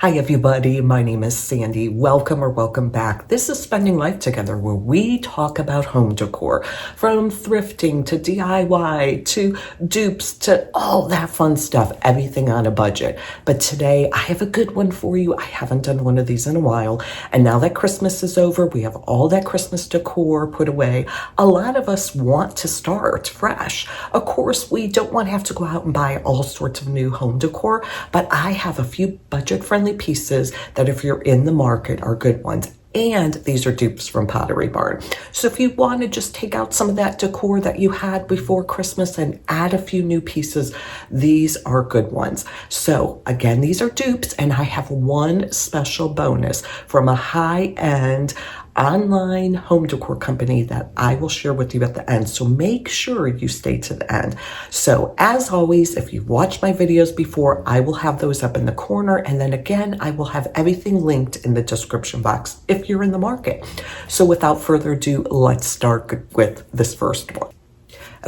Hi everybody, my name is Sandy. Welcome or welcome back. This is Spending Life Together, where we talk about home decor, from thrifting to DIY to dupes to all that fun stuff, everything on a budget. But today I have a good one for you. I haven't done one of these in a while. And now that Christmas is over, we have all that Christmas decor put away. A lot of us want to start fresh. Of course, we don't want to have to go out and buy all sorts of new home decor, but I have a few budget-friendly pieces that, if you're in the market, are good ones. And these are dupes from Pottery Barn. So if you want to just take out some of that decor that you had before Christmas and add a few new pieces, these are good ones. So again, these are dupes, and I have one special bonus from a high-end online home decor company that I will share with you at the end. So make sure you stay to the end. So as always, if you've watched my videos before, I will have those up in the corner. And then again, I will have everything linked in the description box if you're in the market. So without further ado, let's start with this first one.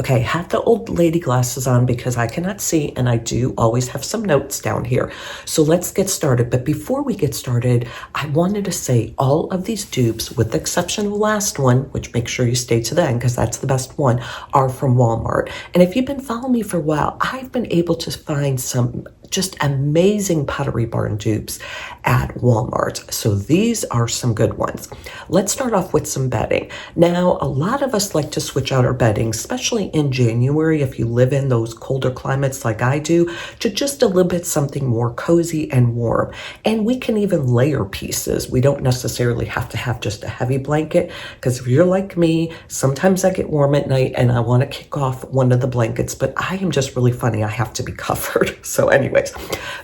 Okay, I have the old lady glasses on because I cannot see, and I do always have some notes down here. So let's get started. But before we get started, I wanted to say all of these dupes, with the exception of the last one, which make sure you stay to the end because that's the best one, are from Walmart. And if you've been following me for a while, I've been able to find some just amazing Pottery Barn dupes at Walmart. So these are some good ones. Let's start off with some bedding. Now, a lot of us like to switch out our bedding, especially in January, if you live in those colder climates like I do, to just a little bit something more cozy and warm. And we can even layer pieces. We don't necessarily have to have just a heavy blanket, because if you're like me, sometimes I get warm at night and I want to kick off one of the blankets, but I am just really funny. I have to be covered. So anyways,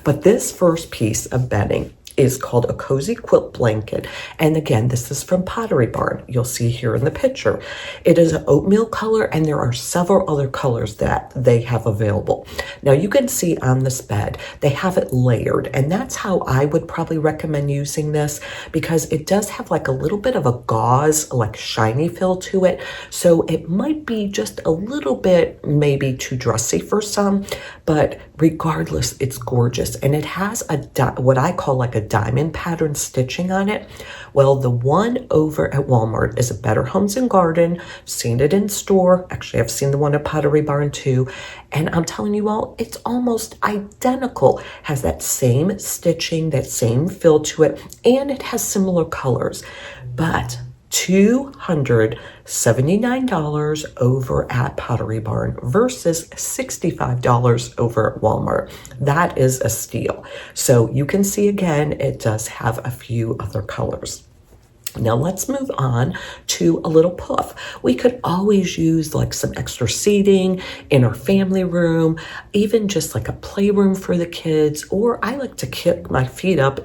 but this first piece of bedding is called a cozy quilt blanket. And again, this is from Pottery Barn. You'll see here in the picture. It is an oatmeal color, and there are several other colors that they have available. Now you can see on this bed, they have it layered, and that's how I would probably recommend using this, because it does have like a little bit of a gauze, like shiny feel to it. So it might be just a little bit maybe too dressy for some, but regardless, it's gorgeous. And it has what I call like a diamond pattern stitching on it. Well, the one over at Walmart is a Better Homes and Garden. Seen it in store. Actually, I've seen the one at Pottery Barn too. And I'm telling you all, it's almost identical. Has that same stitching, that same feel to it, and it has similar colors. But $279 over at Pottery Barn versus $65 over at Walmart. That is a steal. So you can see again, it does have a few other colors. Now let's move on to a little puff. We could always use like some extra seating in our family room, even just like a playroom for the kids, or I like to kick my feet up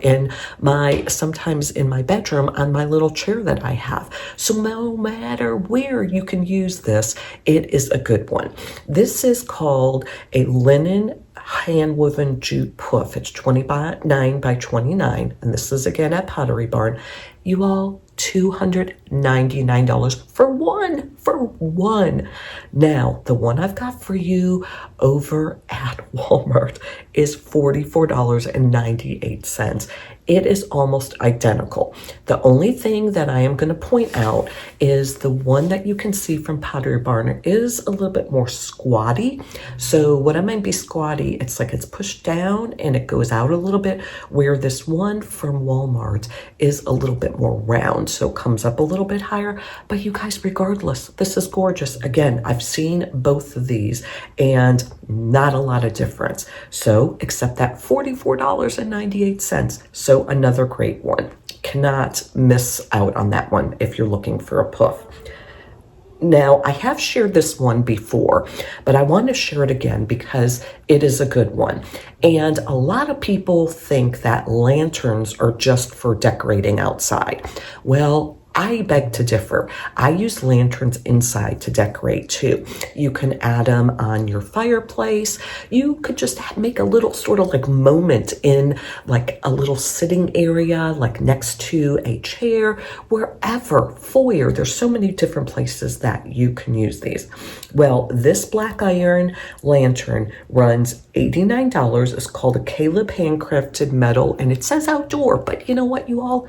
sometimes in my bedroom on my little chair that I have. So no matter where you can use this, it is a good one. This is called a linen hand-woven jute puff. It's 29 by 29, and this is again at Pottery Barn. You all, $299 for one. Now, the one I've got for you over at Walmart is $44.98. It is almost identical. The only thing that I am going to point out is the one that you can see from Pottery Barn is a little bit more squatty. So what I mean by squatty, it's like it's pushed down and it goes out a little bit, where this one from Walmart is a little bit more round. So it comes up a little bit higher. But you guys, regardless, this is gorgeous. Again, I've seen both of these and not a lot of difference. So except that $44.98. So another great one. Cannot miss out on that one if you're looking for a puff. Now, I have shared this one before, but I want to share it again because it is a good one. And a lot of people think that lanterns are just for decorating outside. Well, I beg to differ. I use lanterns inside to decorate too. You can add them on your fireplace. You could just make a little sort of like moment in like a little sitting area, like next to a chair, wherever, foyer. There's so many different places that you can use these. Well, this black iron lantern runs $89. It's called a Caleb handcrafted metal, and it says outdoor, but you know what, you all?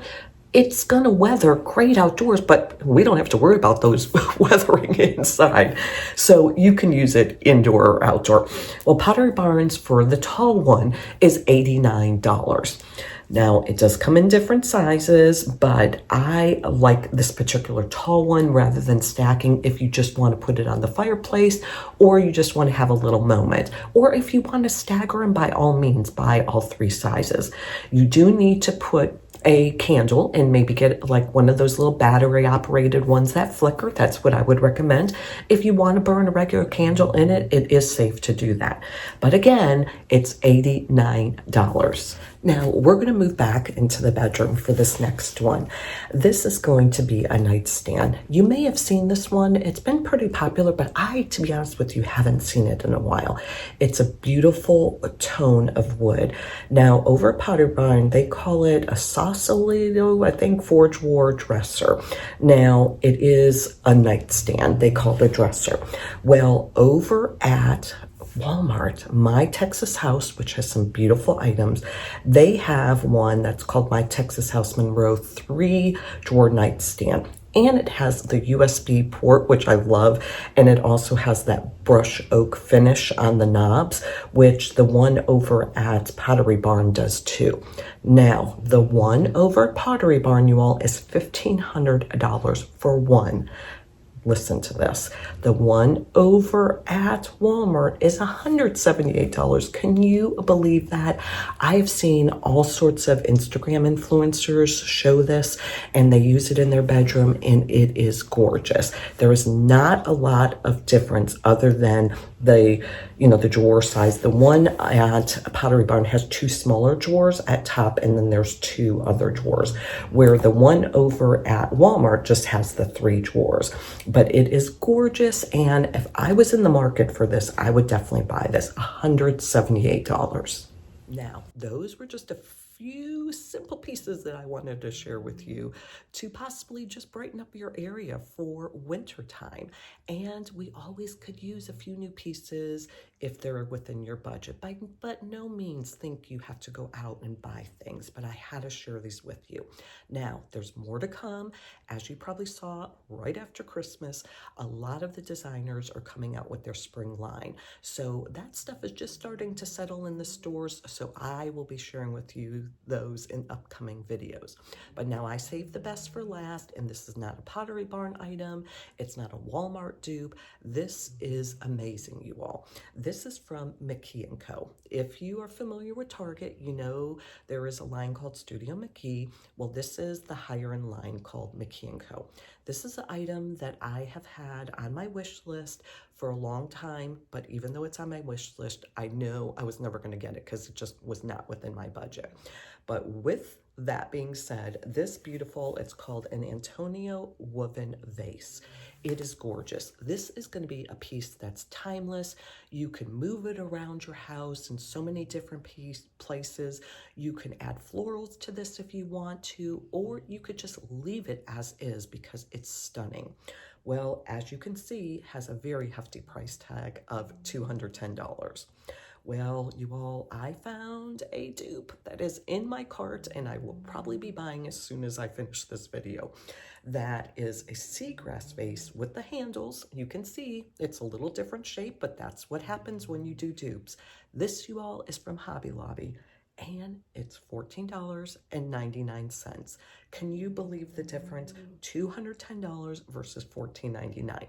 It's gonna weather great outdoors, but we don't have to worry about those weathering inside. So you can use it indoor or outdoor. Well, Pottery Barn's for the tall one is $89. Now, it does come in different sizes, but I like this particular tall one rather than stacking if you just want to put it on the fireplace or you just want to have a little moment. Or if you want to stagger them, by all means, buy all three sizes. You do need to put a candle and maybe get like one of those little battery operated ones that flicker. That's what I would recommend. If you want to burn a regular candle in it, it is safe to do that. But again, it's $89. Now we're going to move back into the bedroom for this next one. This is going to be a nightstand. You may have seen this one. It's been pretty popular, but I, to be honest with you, haven't seen it in a while. It's a beautiful tone of wood. Now over at Pottery Barn, they call it a sausalito, I think, four drawer dresser. Now it is a nightstand. They call the dresser. Well, over at Walmart, My Texas House, which has some beautiful items, they have one that's called My Texas House Monroe 3-drawer nightstand. And it has the USB port, which I love. And it also has that brush oak finish on the knobs, which the one over at Pottery Barn does too. Now, the one over at Pottery Barn, you all, is $1,500 for one. Listen to this. The one over at Walmart is $178. Can you believe that? I've seen all sorts of Instagram influencers show this and they use it in their bedroom and it is gorgeous. There is not a lot of difference other than the drawer size. The one at Pottery Barn has two smaller drawers at top and then there's two other drawers, where the one over at Walmart just has the 3 drawers. But it is gorgeous, and if I was in the market for this, I would definitely buy this. $178. Now, those were just a few simple pieces that I wanted to share with you to possibly just brighten up your area for winter time. And we always could use a few new pieces if they're within your budget. But no means think you have to go out and buy things, but I had to share these with you. Now, there's more to come. As you probably saw right after Christmas, a lot of the designers are coming out with their spring line. So that stuff is just starting to settle in the stores. So I will be sharing with you those in upcoming videos. But now I saved the best for last, and this is not a Pottery Barn item. It's not a Walmart dupe. This is amazing, you all. This is from McKee & Co. If you are familiar with Target, you know there is a line called Studio McKee. Well, this is the higher end line called McKee & Co. This is an item that I have had on my wish list for a long time, but even though it's on my wish list, I know I was never going to get it because it just was not within my budget. But with that being said, this beautiful, it's called an Antonio woven vase. It is gorgeous. This is going to be a piece that's timeless. You can move it around your house in so many different places. You can add florals to this if you want to, or you could just leave it as is because it's stunning. Well, as you can see, has a very hefty price tag of $210. Well, you all, I found a dupe that is in my cart and I will probably be buying as soon as I finish this video. That is a seagrass vase with the handles. You can see it's a little different shape, but that's what happens when you do dupes. This, you all, is from Hobby Lobby and it's $14.99. Can you believe the difference? $210 versus $14.99.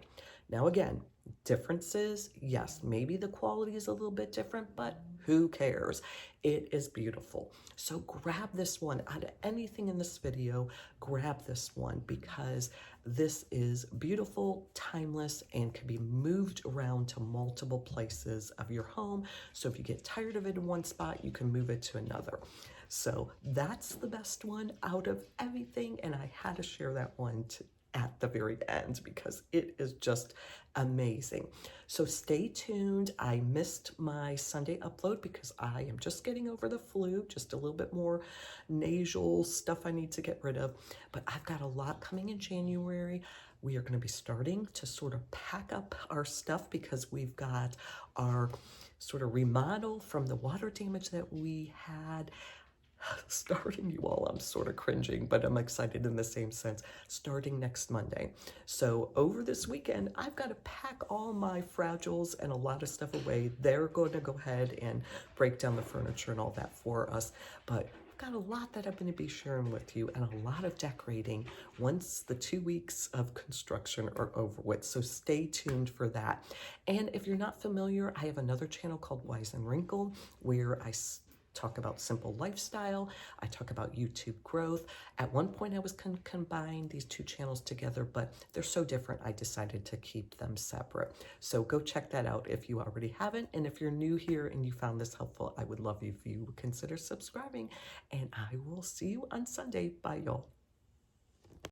Now again, differences, yes, maybe the quality is a little bit different, but who cares? It is beautiful. So grab this one. Out of anything in this video, grab this one because this is beautiful, timeless, and can be moved around to multiple places of your home. So if you get tired of it in one spot, you can move it to another. So that's the best one out of everything. And I had to share that one at the very end because it is just amazing. So stay tuned. I missed my Sunday upload because I am just getting over the flu, just a little bit more nasal stuff I need to get rid of. But I've got a lot coming in January. We are going to be starting to sort of pack up our stuff because we've got our sort of remodel from the water damage that we had starting, you all, I'm sort of cringing, but I'm excited in the same sense, starting next Monday. So over this weekend, I've got to pack all my fragiles and a lot of stuff away. They're going to go ahead and break down the furniture and all that for us. But I've got a lot that I'm going to be sharing with you and a lot of decorating once the 2 weeks of construction are over with. So stay tuned for that. And if you're not familiar, I have another channel called Wise and Wrinkle where I talk about simple lifestyle. I talk about YouTube growth. At one point I was combine these two channels together, but they're so different I decided to keep them separate. So go check that out if you already haven't. And if you're new here and you found this helpful, I would love if you would consider subscribing, and I will see you on Sunday. Bye y'all.